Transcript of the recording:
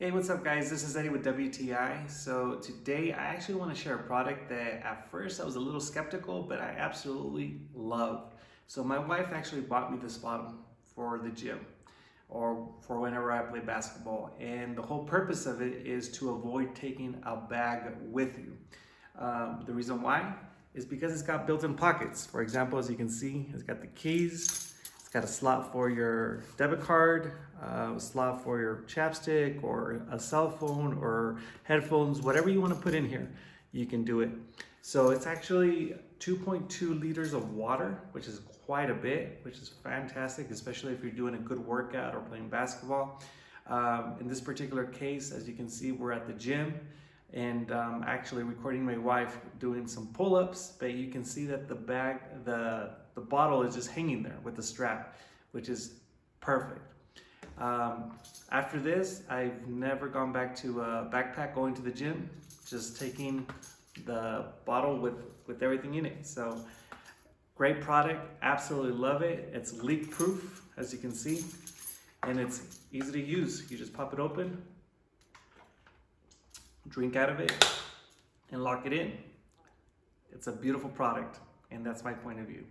Hey, what's up guys? This is Eddie with WTI. So today I actually want to share a product that at first I was a little skeptical, but I absolutely love. So my wife actually bought me this bottle for the gym or for whenever I play basketball. And the whole purpose of it is to avoid taking a bag with you. The reason why is because it's got built-in pockets. For example, as you can see, it's got the keys. It's got a slot for your debit card, a slot for your chapstick or a cell phone or headphones, whatever you want to put in here, you can do it. So it's actually 2.2 liters of water, which is quite a bit, which is fantastic, especially if you're doing a good workout or playing basketball. In this particular case, as you can see, we're at the gym and actually recording my wife doing some pull-ups, but you can see that the bottle is just hanging there with the strap, which is perfect. After this, I've never gone back to a backpack going to the gym, just taking the bottle with everything in it. So great product, absolutely love it. It's leak proof, as you can see, and it's easy to use. You just pop it open, drink out of it, and lock it in. It's a beautiful product, and that's my point of view.